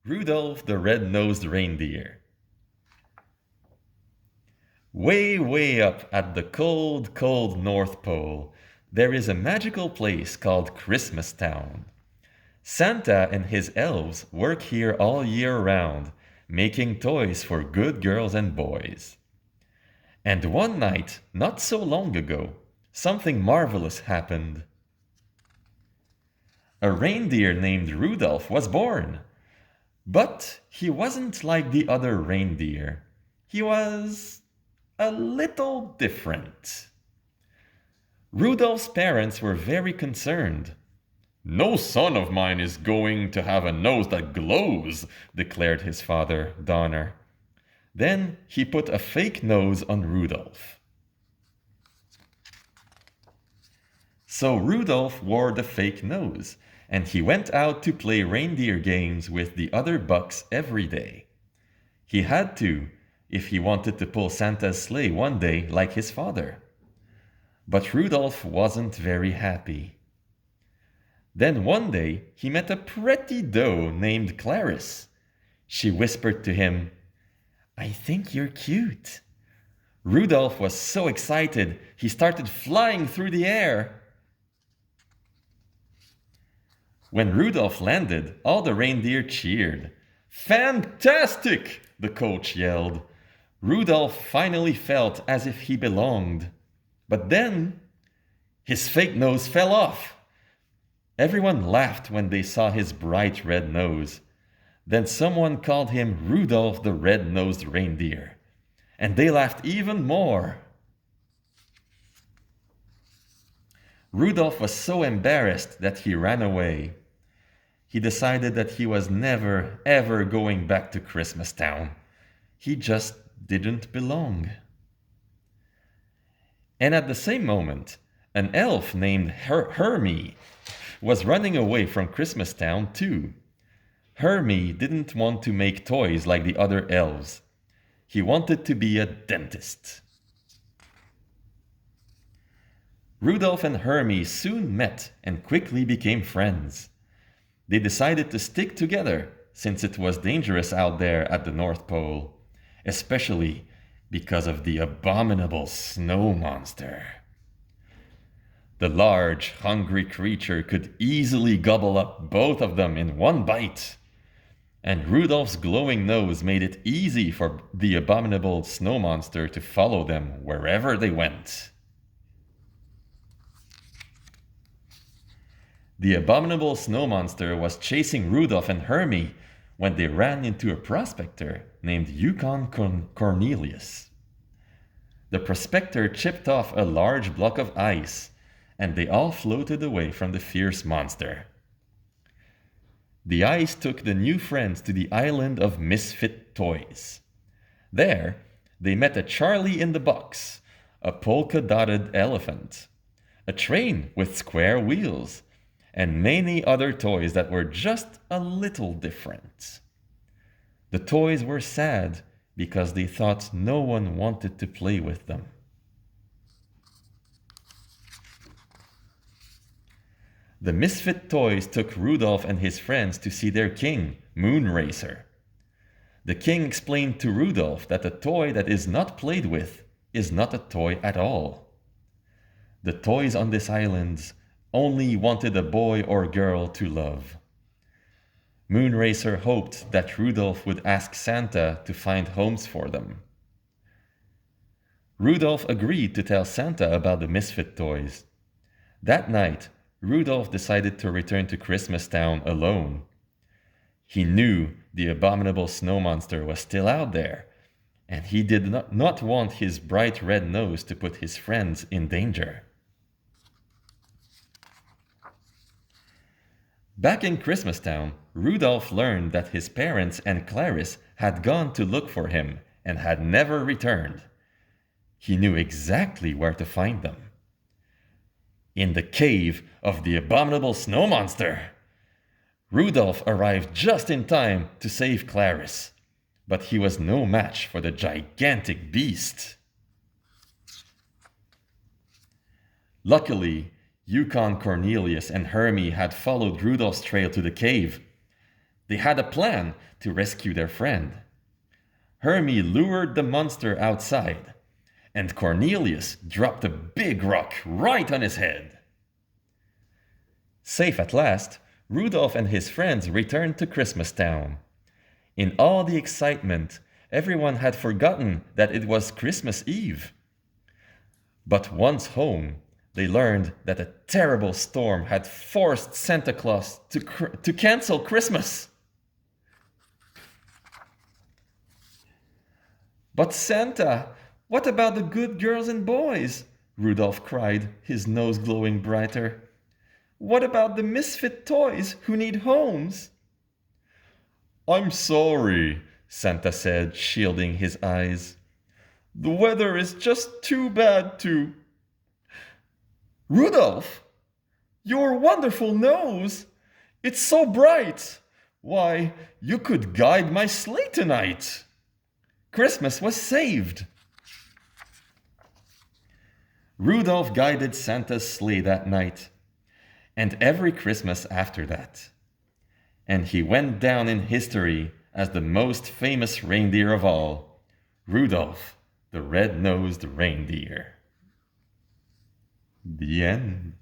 Rudolph the Red-Nosed Reindeer. Way, way up at the cold, cold North Pole, there is a magical place called Christmas Town. Santa and his elves work here all year round, making toys for good girls and boys. And one night, not so long ago, something marvelous happened. A reindeer named Rudolph was born. But he wasn't like the other reindeer. He was a little different. Rudolph's parents were very concerned. "No son of mine is going to have a nose that glows," declared his father, Donner. Then he put a fake nose on Rudolph. So Rudolph wore the fake nose, and he went out to play reindeer games with the other bucks every day. He had to, if he wanted to pull Santa's sleigh one day like his father. But Rudolph wasn't very happy. Then one day he met a pretty doe named Clarice. She whispered to him, "I think you're cute." Rudolph was so excited he started flying through the air. When Rudolph landed, all the reindeer cheered. "Fantastic!" the coach yelled. Rudolph finally felt as if he belonged. But then, his fake nose fell off. Everyone laughed when they saw his bright red nose. Then someone called him Rudolph the Red-Nosed Reindeer. And they laughed even more. Rudolph was so embarrassed that he ran away. He decided that he was never, ever going back to Christmas Town. He just didn't belong. And at the same moment, an elf named Hermie was running away from Christmas Town too. Hermie didn't want to make toys like the other elves. He wanted to be a dentist. Rudolph and Hermie soon met and quickly became friends. They decided to stick together since it was dangerous out there at the North Pole, especially because of the abominable snow monster. The large, hungry creature could easily gobble up both of them in one bite. And Rudolph's glowing nose made it easy for the abominable snow monster to follow them wherever they went. The abominable snow monster was chasing Rudolph and Hermie when they ran into a prospector named Yukon Cornelius. The prospector chipped off a large block of ice, and they all floated away from the fierce monster. The ice took the new friends to the island of misfit toys. There, they met a Charlie in the box, a polka-dotted elephant, a train with square wheels, and many other toys that were just a little different. The toys were sad because they thought no one wanted to play with them. The misfit toys took Rudolph and his friends to see their king, Moonracer. The king explained to Rudolph that a toy that is not played with is not a toy at all. The toys on this island only wanted a boy or girl to love. Moonracer hoped that Rudolph would ask Santa to find homes for them. Rudolph agreed to tell Santa about the misfit toys. That night, Rudolph decided to return to Christmas Town alone. He knew the abominable snow monster was still out there, and he did not want his bright red nose to put his friends in danger. Back in Christmas Town, Rudolph learned that his parents and Clarice had gone to look for him and had never returned. He knew exactly where to find them. In the cave of the abominable snow monster. Rudolph arrived just in time to save Clarice, but he was no match for the gigantic beast. Luckily, Yukon Cornelius and Hermie had followed Rudolph's trail to the cave. They had a plan to rescue their friend. Hermie lured the monster outside, and Cornelius dropped a big rock right on his head. Safe at last, Rudolph and his friends returned to Christmas Town. In all the excitement, everyone had forgotten that it was Christmas Eve. But once home, they learned that a terrible storm had forced Santa Claus to cancel Christmas. But Santa, what about the good girls and boys? Rudolph cried, his nose glowing brighter. What about the misfit toys who need homes? I'm sorry, Santa said, shielding his eyes. The weather is just too bad to... Rudolph! Your wonderful nose! It's so bright! Why, you could guide my sleigh tonight! Christmas was saved! Rudolph guided Santa's sleigh that night, and every Christmas after that. And he went down in history as the most famous reindeer of all, Rudolph the Red-Nosed Reindeer. The end.